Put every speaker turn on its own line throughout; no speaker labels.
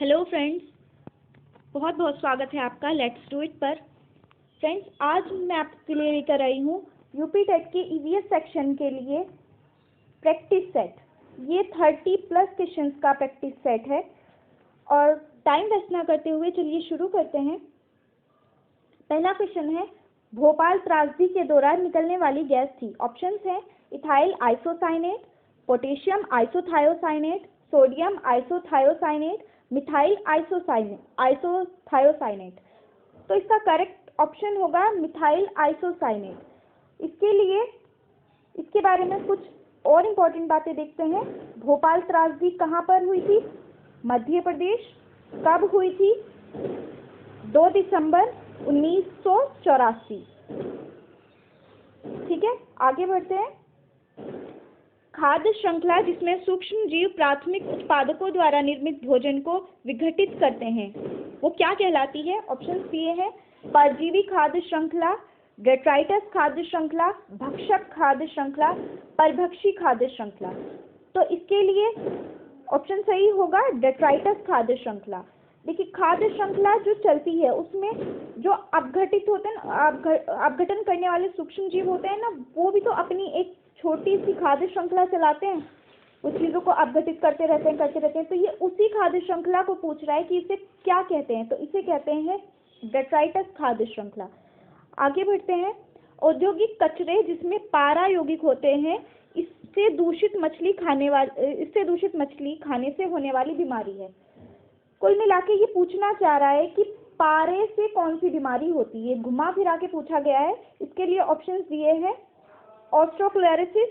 Hello friends, बहुत बहुत स्वागत है आपका लेट्स डू इट पर। फ्रेंड्स, आज मैं आपके लिए लेकर आई हूँ यूपी टेट के ईवीएस सेक्शन के लिए प्रैक्टिस सेट। ये 30+ क्वेश्चंस का प्रैक्टिस सेट है और टाइम वेस्ट ना करते हुए चलिए शुरू करते हैं। पहला क्वेश्चन है, भोपाल त्रासदी के दौरान निकलने वाली गैस थी। ऑप्शंस हैं ethyl isocyanate, potassium isothiocyanate, sodium isothiocyanate, methyl isothiocyanate. तो इसका करेक्ट ऑप्शन होगा मिथाइल आइसोसाइनेट। इसके बारे में कुछ और इम्पोर्टेंट बातें देखते हैं। भोपाल त्रासदी कहाँ पर हुई थी? मध्य प्रदेश। कब हुई थी? 2 दिसंबर 1984। ठीक है, आगे बढ़ते हैं। खाद्य श्रृंखला जिसमें सूक्ष्म जीव प्राथमिक उत्पादकों द्वारा निर्मित भोजन को विघटित करते हैं, वो क्या कहलाती है? ऑप्शन ये है परजीवी खाद्य श्रृंखला, डेट्राइटस खाद्य श्रृंखला, भक्षक खाद्य श्रृंखला, परभक्षी खाद्य श्रृंखला। तो इसके लिए ऑप्शन सही होगा डेट्राइटस खाद्य श्रृंखला। देखिए, खाद्य श्रृंखला जो चलती है उसमें जो अपघटित होते हैं, अपघटन करने वाले सूक्ष्म जीव होते हैं ना, वो भी तो अपनी एक छोटी सी खाद्य श्रृंखला चलाते हैं, उस चीज़ों को अपघटित करते रहते हैं। तो ये उसी खाद्य श्रृंखला को पूछ रहा है कि इसे क्या कहते हैं। तो इसे कहते हैं डेट्राइटस खाद्य श्रृंखला। आगे बढ़ते हैं। औद्योगिक कचरे जिसमें पारा यौगिक होते हैं, इससे दूषित मछली खाने से होने वाली बीमारी है। कुल मिला के ये पूछना चाह रहा है कि पारे से कौन सी बीमारी होती है। घुमा फिरा के पूछा गया है। इसके लिए ऑप्शंस दिए हैं ऑस्ट्रोक्लेरोसिस,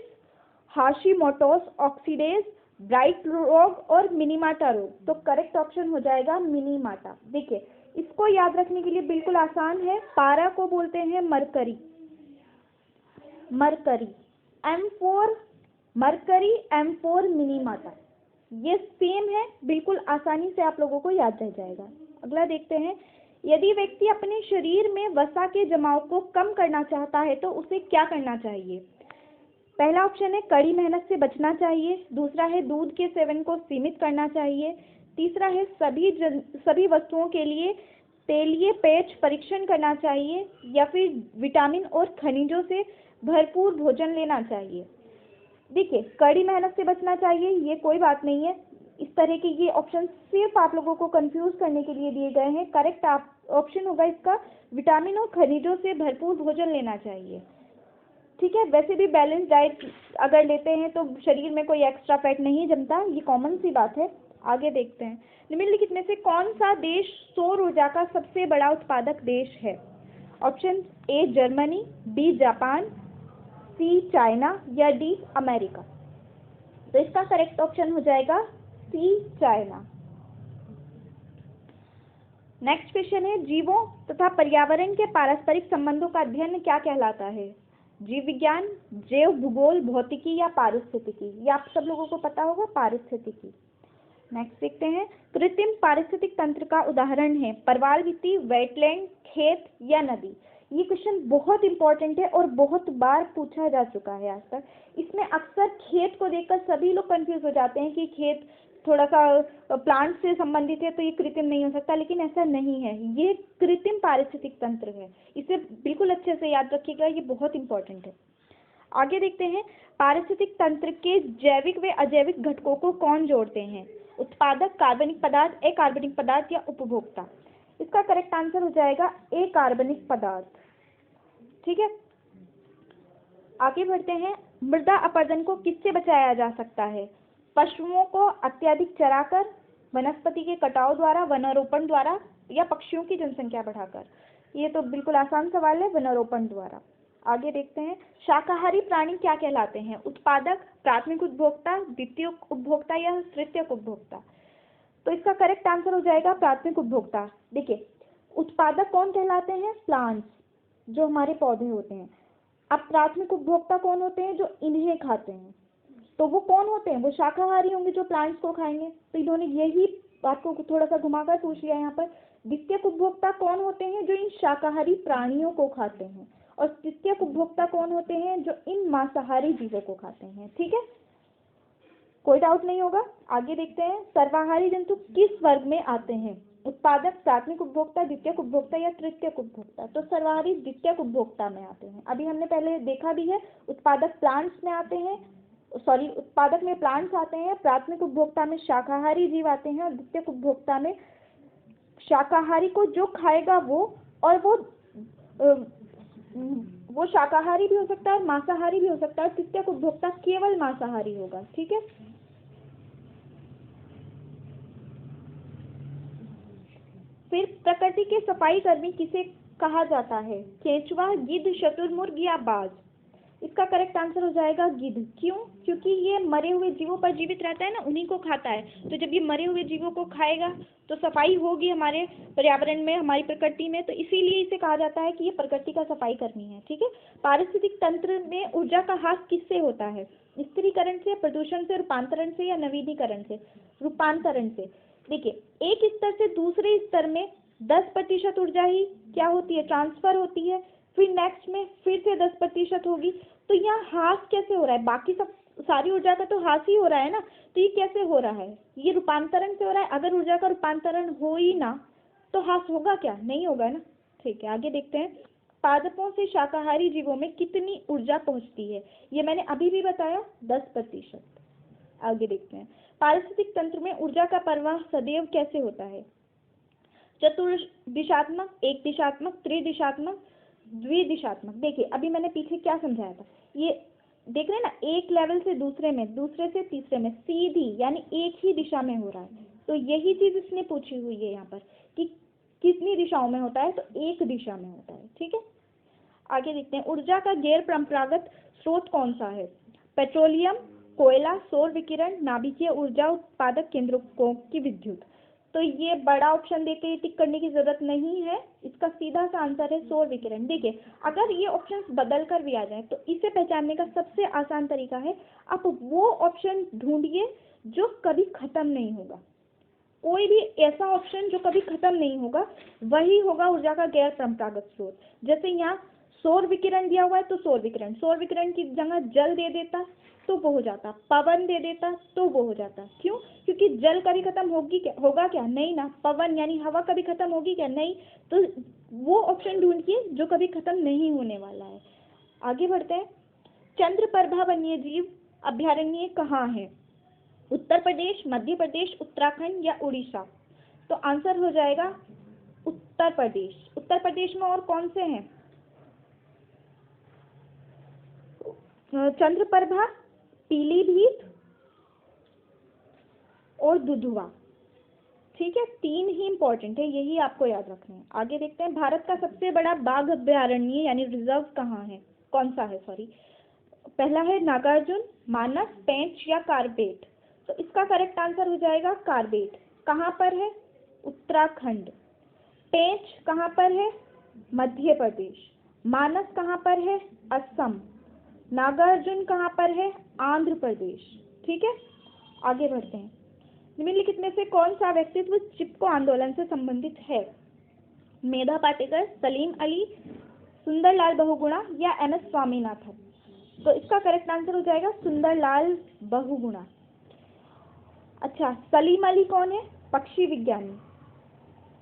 हाशिमोटोस ऑक्सीडेज, ब्राइट रोग और मिनीमाटा रोग। तो करेक्ट ऑप्शन हो जाएगा मिनीमाटा। देखिए, इसको याद रखने के लिए बिल्कुल आसान है। पारा को बोलते हैं मरकरी। M4 mercury, M4 मिनीमाटा। ये सेम है, बिल्कुल आसानी से आप लोगों को याद रह जाएगा। अगला देखते हैं। यदि व्यक्ति अपने शरीर में वसा के जमाव को कम करना चाहता है तो उसे क्या करना चाहिए? पहला ऑप्शन है कड़ी मेहनत से बचना चाहिए। दूसरा है दूध के सेवन को सीमित करना चाहिए। तीसरा है सभी वस्तुओं के लिए तेलीय पेच परीक्षण करना चाहिए, या फिर विटामिन और खनिजों से भरपूर भोजन लेना चाहिए। देखिए, कड़ी मेहनत से बचना चाहिए, ये कोई बात नहीं है। इस तरह के ये ऑप्शन सिर्फ आप लोगों को कंफ्यूज करने के लिए दिए गए हैं। करेक्ट ऑप्शन होगा इसका विटामिन और खनिजों से भरपूर भोजन लेना चाहिए। ठीक है, वैसे भी बैलेंस डाइट अगर लेते हैं तो शरीर में कोई एक्स्ट्रा फैट नहीं जमता, ये कॉमन सी बात है। आगे देखते हैं। निम्नलिखित में से कौन सा देश सौर ऊर्जा का सबसे बड़ा उत्पादक देश है? Option A Germany, B Japan, C China या डी अमेरिका। तो इसका करेक्ट ऑप्शन हो जाएगा सी चाइना। नेक्स्ट क्वेश्चन है, जीवों तथा पर्यावरण के पारस्परिक संबंधों का अध्ययन क्या कहलाता है? जीव विज्ञान, जैव भूगोल, भौतिकी या पारिस्थितिकी। ये आप सब लोगों को पता होगा, पारिस्थितिकी। नेक्स्ट देखते हैं। कृत्रिम पारिस्थितिक तंत्र का उदाहरण है परवाल भित्ति, वेटलैंड, खेत या नदी। ये क्वेश्चन बहुत इंपॉर्टेंट है और बहुत बार पूछा जा चुका है आज तक। इसमें अक्सर खेत को देखकर सभी लोग कंफ्यूज हो जाते हैं कि खेत थोड़ा सा प्लांट से संबंधित है तो ये कृत्रिम नहीं हो सकता, लेकिन ऐसा नहीं है। ये कृत्रिम पारिस्थितिक तंत्र है, इसे बिल्कुल अच्छे से याद रखिएगा, ये बहुत इंपॉर्टेंट है। आगे देखते हैं। पारिस्थितिक तंत्र के जैविक व अजैविक घटकों को कौन जोड़ते हैं? उत्पादक, कार्बनिक पदार्थ, अकार्बनिक पदार्थ या उपभोक्ता। इसका करेक्ट आंसर हो जाएगा अकार्बनिक पदार्थ। ठीक है, आगे बढ़ते हैं। मृदा अपरदन को किससे बचाया जा सकता है? पशुओं को अत्यधिक चराकर, वनस्पति के कटाव द्वारा, वनारोपण द्वारा या पक्षियों की जनसंख्या बढ़ाकर। ये तो बिल्कुल आसान सवाल है, वनारोपण द्वारा। आगे देखते हैं। शाकाहारी प्राणी क्या कहलाते हैं? उत्पादक, प्राथमिक उपभोक्ता, द्वितीयक उपभोक्ता या तृतीयक उपभोक्ता। तो इसका करेक्ट आंसर हो जाएगा प्राथमिक उपभोक्ता। देखिए, उत्पादक कौन कहलाते हैं? प्लांट्स, जो हमारे पौधे होते हैं। अब प्राथमिक उपभोक्ता कौन होते हैं? जो इन्हें खाते हैं। तो वो कौन होते हैं? वो शाकाहारी होंगे जो प्लांट्स को खाएंगे। तो इन्होंने यही बात को थोड़ा सा घुमाकर पूछ लिया यहाँ पर। द्वितीयक उपभोक्ता कौन होते हैं? जो इन शाकाहारी प्राणियों को खाते हैं। और तृतीयक उपभोक्ता कौन होते हैं? जो इन मांसाहारी जीवों को खाते हैं। ठीक है, कोई डाउट नहीं होगा। आगे देखते हैं, सर्वाहारी जंतु किस वर्ग में आते हैं? उत्पादक, प्राथमिक उपभोक्ता, द्वितीयक उपभोक्ता या तृतीयक उपभोक्ता? तो सर्वाहारी द्वितीयक उपभोक्ता में आते हैं। अभी हमने पहले देखा भी है, उत्पादक प्लांट्स में आते हैं, सॉरी उत्पादक में प्लांट्स आते हैं, प्राथमिक उपभोक्ता में शाकाहारी जीव आते हैं और द्वितीयक उपभोक्ता में शाकाहारी को जो खाएगा वो, और वो शाकाहारी भी हो सकता है और मांसाहारी भी हो सकता है। तृतीयक उपभोक्ता केवल मांसाहारी होगा। ठीक है, फिर प्रकृति के सफाई कर्मी किसे कहा जाता है? केंचुआ, गिद्ध, शुतुरमुर्ग या बाज? इसका करेक्ट आंसर हो जाएगा गिद्ध। क्यों? क्योंकि ये मरे हुए जीवों पर जीवित रहता है ना, उन्हीं को खाता है। तो जब ये मरे हुए जीवों को खाएगा तो सफाई होगी हमारे पर्यावरण में, हमारी प्रकृति में, तो इसीलिए इसे कहा जाता है कि ये प्रकृति का सफाई कर्मी है। ठीक है, पारिस्थितिक तंत्र में ऊर्जा का ह्रास किससे होता है? स्थिरीकरण से, प्रदूषण से, रूपांतरण से या नवीनीकरण से? रूपांतरण से। देखिए, एक स्तर से दूसरे स्तर में 10% ऊर्जा ही क्या होती है? ट्रांसफर होती है। फिर नेक्स्ट में फिर से 10% होगी। तो यहाँ ह्रास कैसे हो रहा है? बाकी सब सारी ऊर्जा का तो ह्रास ही हो रहा है ना, तो ये कैसे हो रहा है? ये रूपांतरण से हो रहा है। अगर ऊर्जा का रूपांतरण हो ही ना तो ह्रास होगा क्या? नहीं होगा ना। ठीक है, आगे देखते हैं, पादपों से शाकाहारी जीवों में कितनी ऊर्जा पहुंचती है? ये मैंने अभी भी बताया, 10%। आगे देखते हैं, पारिस्थितिक तंत्र में ऊर्जा का प्रवाह सदैव कैसे होता है? चतुर्दिशात्मक, एक दिशात्मक, त्रिदिशात्मक, द्विदिशात्मक। देखिए, अभी मैंने पीछे क्या समझाया था, ये देख रहे हैं ना, एक लेवल से दूसरे में, दूसरे से तीसरे में, सीधी यानी एक ही दिशा में हो रहा है। तो यही चीज इसने पूछी हुई है यहाँ पर कि कितनी दिशाओं में होता है, तो एक दिशा में होता है। ठीक है, आगे देखते हैं, ऊर्जा का गैर परंपरागत स्रोत कौन सा है? पेट्रोलियम, कोयला, सौर विकिरण, नाभिकीय ऊर्जा उत्पादक केंद्रों की विद्युत। तो ये बड़ा ऑप्शन देके ही टिक करने की जरूरत नहीं है, इसका सीधा सा आंसर है सौर विकिरण। देखिए, अगर ये ऑप्शंस बदल कर भी आ जाए तो इसे पहचानने का सबसे आसान तरीका है, आप वो ऑप्शन ढूंढिए जो कभी खत्म नहीं होगा। कोई भी ऐसा ऑप्शन जो कभी खत्म नहीं होगा वही होगा ऊर्जा का गैर परंपरागत स्रोत। जैसे यहाँ सौर विकिरण दिया हुआ है, तो सौर विकिरण की जगह जल दे देता तो वो हो जाता, पवन दे देता तो वो हो जाता। क्यों? क्योंकि जल कभी खत्म होगा क्या? नहीं ना। पवन यानी हवा कभी खत्म होगी क्या? नहीं। तो वो ऑप्शन ढूंढिए जो कभी खत्म नहीं होने वाला है। आगे बढ़ते हैं, चंद्रप्रभा वन्य जीव अभयारण्य कहाँ है? उत्तर प्रदेश, मध्य प्रदेश, उत्तराखंड या उड़ीसा? तो आंसर हो जाएगा उत्तर प्रदेश। उत्तर प्रदेश में और कौन से हैं? चंद्रप्रभा, पीलीभीत और दुधवा। ठीक है, 3 ही इंपॉर्टेंट है, यही आपको याद रखना है। आगे देखते हैं, भारत का सबसे बड़ा बाघ अभयारण्य यानी रिजर्व कहाँ है? कौन सा है? सॉरी, पहला है नागार्जुन, मानस, पेंच या कार्बेट? तो इसका करेक्ट आंसर हो जाएगा कार्बेट। कहाँ पर है? उत्तराखंड। पेंच कहाँ पर है? मध्य प्रदेश। मानस कहाँ पर है? असम। नागार्जुन कहाँ पर है? आंध्र प्रदेश। ठीक है, आगे बढ़ते हैं, निम्नलिखित में से कौन सा व्यक्तित्व चिपको आंदोलन से संबंधित है? मेधा पाटेकर, सलीम अली, सुंदरलाल बहुगुणा या एम.एस. स्वामीनाथन? तो इसका करेक्ट आंसर हो जाएगा सुंदरलाल बहुगुणा। अच्छा, सलीम अली कौन है? पक्षी विज्ञानी।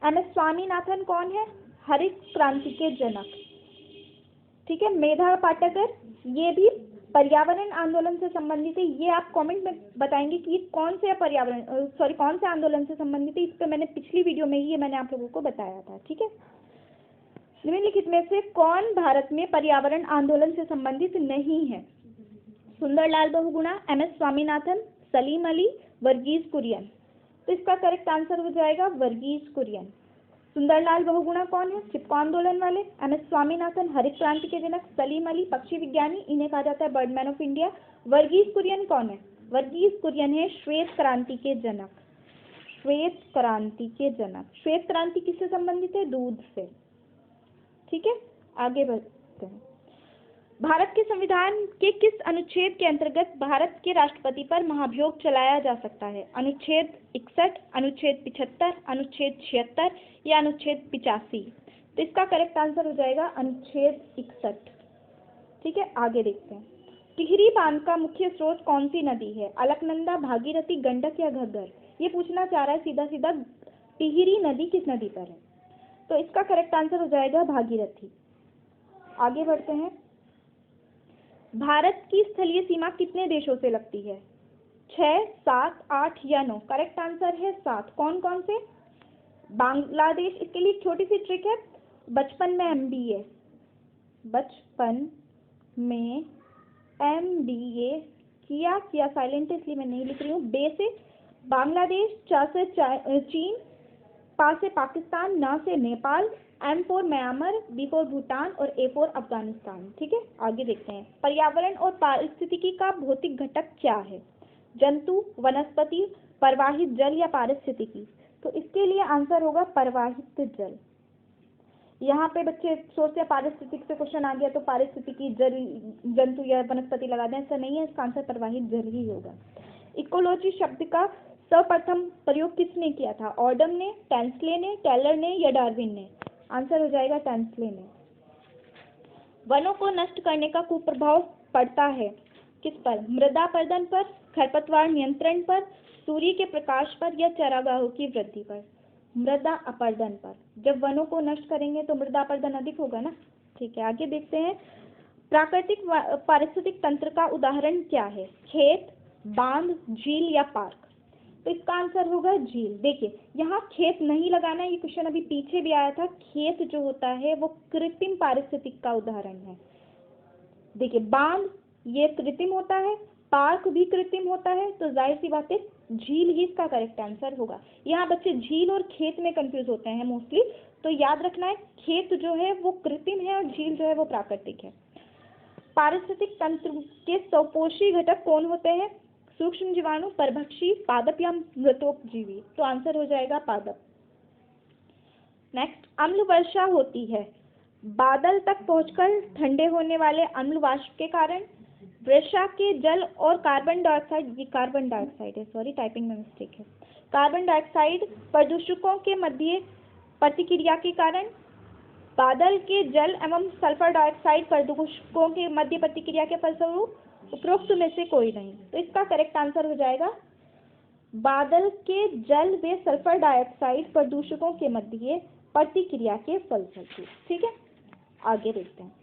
एम.एस. स्वामीनाथन कौन है? हरित क्रांति के जनक। ठीक है, मेधा पाटेकर ये भी पर्यावरण आंदोलन से संबंधित है। ये आप कमेंट में बताएंगे कि ये कौन से कौन से आंदोलन से संबंधित है। इस पर मैंने पिछली वीडियो में ही मैंने आप लोगों को बताया था। ठीक है, निम्नलिखित में से कौन भारत में पर्यावरण आंदोलन से संबंधित नहीं है? सुंदरलाल बहुगुणा, एम.एस. स्वामीनाथन, सलीम अली, वर्गीज कुरियन? तो इसका करेक्ट आंसर हो जाएगा वर्गीज कुरियन। सुंदरलाल बहुगुणा कौन है? चिपको आंदोलन वाले। एम.एस. स्वामीनाथन हरित क्रांति के जनक। सलीम अली पक्षी विज्ञानी, इन्हें कहा जाता है birdman of India. Verghese Kurien कौन है? वर्गीज कुरियन है श्वेत क्रांति के जनक। श्वेत क्रांति के जनक। श्वेत क्रांति किससे संबंधित है? दूध से। ठीक है, आगे बढ़ते हैं, भारत के संविधान के किस अनुच्छेद के अंतर्गत भारत के राष्ट्रपति पर महाभियोग चलाया जा सकता है? अनुच्छेद 61, अनुच्छेद 75, अनुच्छेद 76 या अनुच्छेद 85? तो इसका करेक्ट आंसर हो जाएगा अनुच्छेद 61। ठीक है, आगे देखते हैं, टिहरी बांध का मुख्य स्रोत कौन सी नदी है? अलकनंदा, भागीरथी, गंडक या घग्गर? ये पूछना चाह रहा है सीधा सीधा, टिहरी नदी किस नदी पर है? तो इसका करेक्ट आंसर हो जाएगा भागीरथी। आगे बढ़ते हैं। भारत की स्थलीय सीमा कितने देशों से लगती है? 6, 7, 8 या 9? करेक्ट आंसर है 7। कौन कौन से? बांग्लादेश। इसके लिए एक छोटी सी ट्रिक है, बचपन में MBA, बचपन में MBA किया साइलेंट इसलिए मैं नहीं लिख रही हूँ। बे से बांग्लादेश, चा से चीन, पा से पाकिस्तान, ना से Nepal, M for Myanmar, B for Bhutan और A फॉर अफगानिस्तान। ठीक है, आगे देखते हैं। पर्यावरण और पारिस्थितिकी का भौतिक घटक क्या है? जंतु, वनस्पति, प्रवाहित जल या पारिस्थितिकी? तो इसके लिए आंसर होगा प्रवाहित जल। यहाँ पे बच्चे सोचते हैं पारिस्थितिक से क्वेश्चन आ गया तो पारिस्थितिकी जल, जंतु या वनस्पति लगा दें, ऐसा नहीं है, इसका आंसर प्रवाहित जल ही होगा। इकोलॉजी शब्द का सर्वप्रथम प्रयोग किसने किया था? ऑडम ने, टेंसले ने, टेलर ने या डार्विन ने? आंसर हो जाएगा टेंसले ने। वनों को नष्ट करने का कुप्रभाव पड़ता है किस पर? मृदा अपरदन पर, खरपतवार नियंत्रण पर, सूर्य के प्रकाश पर या चारागाहों की वृद्धि पर? मृदा अपरदन पर। जब वनों को नष्ट करेंगे तो मृदा अपरदन अधिक होगा ना। ठीक है, आगे देखते हैं। प्राकृतिक पारिस्थितिक तंत्र का उदाहरण क्या है? खेत, बांध, झील या पार्क? तो इसका आंसर होगा झील। देखिए यहाँ खेत नहीं लगाना, ये क्वेश्चन अभी पीछे भी आया था। खेत जो होता है वो कृत्रिम पारिस्थितिक का उदाहरण है। देखिए बांध ये कृत्रिम होता है, पार्क भी कृत्रिम होता है, तो जाहिर सी बात है झील ही इसका करेक्ट आंसर होगा। यहाँ बच्चे झील और खेत में कंफ्यूज होते हैं मोस्टली, तो याद रखना है खेत जो है वो कृत्रिम है और झील जो है वो प्राकृतिक है। पारिस्थितिक तंत्र के स्वपोषी घटक कौन होते हैं? सूक्ष्म जीवाणु, परभक्षी, पादप या मृतोपजीवी? तो आंसर हो जाएगा पादप। नेक्स्ट, अम्ल वर्षा होती है बादल तक पहुंचकर ठंडे होने वाले अम्ल वाष्प के कारण, वर्षा के जल और कार्बन डाइऑक्साइड, ये कार्बन डाइऑक्साइड है, सॉरी टाइपिंग में मिस्टेक है, कार्बन डाइऑक्साइड प्रदूषकों के मध्य प्रतिक्रिया के कारण, बादल के जल एवं सल्फर डाइऑक्साइड प्रदूषकों के मध्य प्रतिक्रिया के फलस्वरूप, उपरोक्त में से कोई नहीं। तो इसका करेक्ट आंसर हो जाएगा बादल के जल व सल्फर डाइऑक्साइड प्रदूषकों के मध्य प्रतिक्रिया के फलस्वरूप। ठीक है, आगे देखते हैं।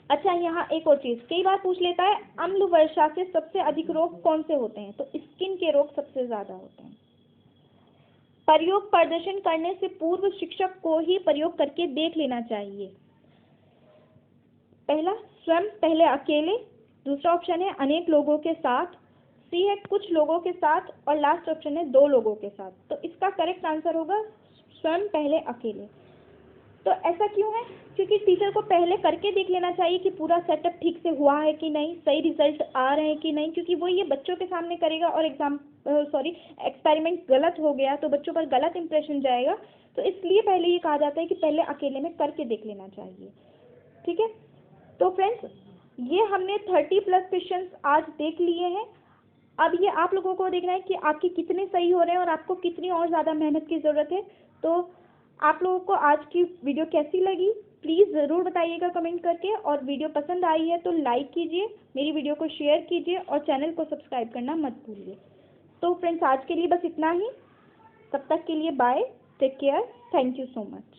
अच्छा यहाँ एक और चीज कई बार पूछ लेता है, अम्ल वर्षा से सबसे अधिक रोग कौन से होते हैं? तो स्किन के रोग सबसे ज्यादा होते हैं। प्रयोग प्रदर्शन करने से पूर्व शिक्षक को ही प्रयोग करके देख लेना चाहिए। पहला, स्वयं पहले अकेले, दूसरा ऑप्शन है अनेक लोगों के साथ, सी है कुछ लोगों के साथ और लास्ट ऑप्शन है 2 लोगों के साथ। तो इसका करेक्ट आंसर होगा स्वयं पहले अकेले। तो ऐसा क्यों है? क्योंकि टीचर को पहले करके देख लेना चाहिए कि पूरा सेटअप ठीक से हुआ है कि नहीं, सही रिजल्ट आ रहे हैं कि नहीं, क्योंकि वो ये बच्चों के सामने करेगा और एक्सपेरिमेंट गलत हो गया तो बच्चों पर गलत इंप्रेशन जाएगा। तो इसलिए पहले ये कहा जाता है कि पहले अकेले में करके देख लेना चाहिए। ठीक है, तो फ्रेंड्स ये हमने 30+ क्वेश्चंस आज देख लिए हैं। अब ये आप लोगों को देखना है कि आपके कितने सही हो रहे हैं और आपको कितनी और ज़्यादा मेहनत की ज़रूरत है। तो आप लोगों को आज की वीडियो कैसी लगी प्लीज़ ज़रूर बताइएगा कमेंट करके, और वीडियो पसंद आई है तो लाइक कीजिए, मेरी वीडियो को शेयर कीजिए और चैनल को सब्सक्राइब करना मत भूलिए। तो फ्रेंड्स आज के लिए बस इतना ही, तब तक के लिए bye, take care, thank you so much.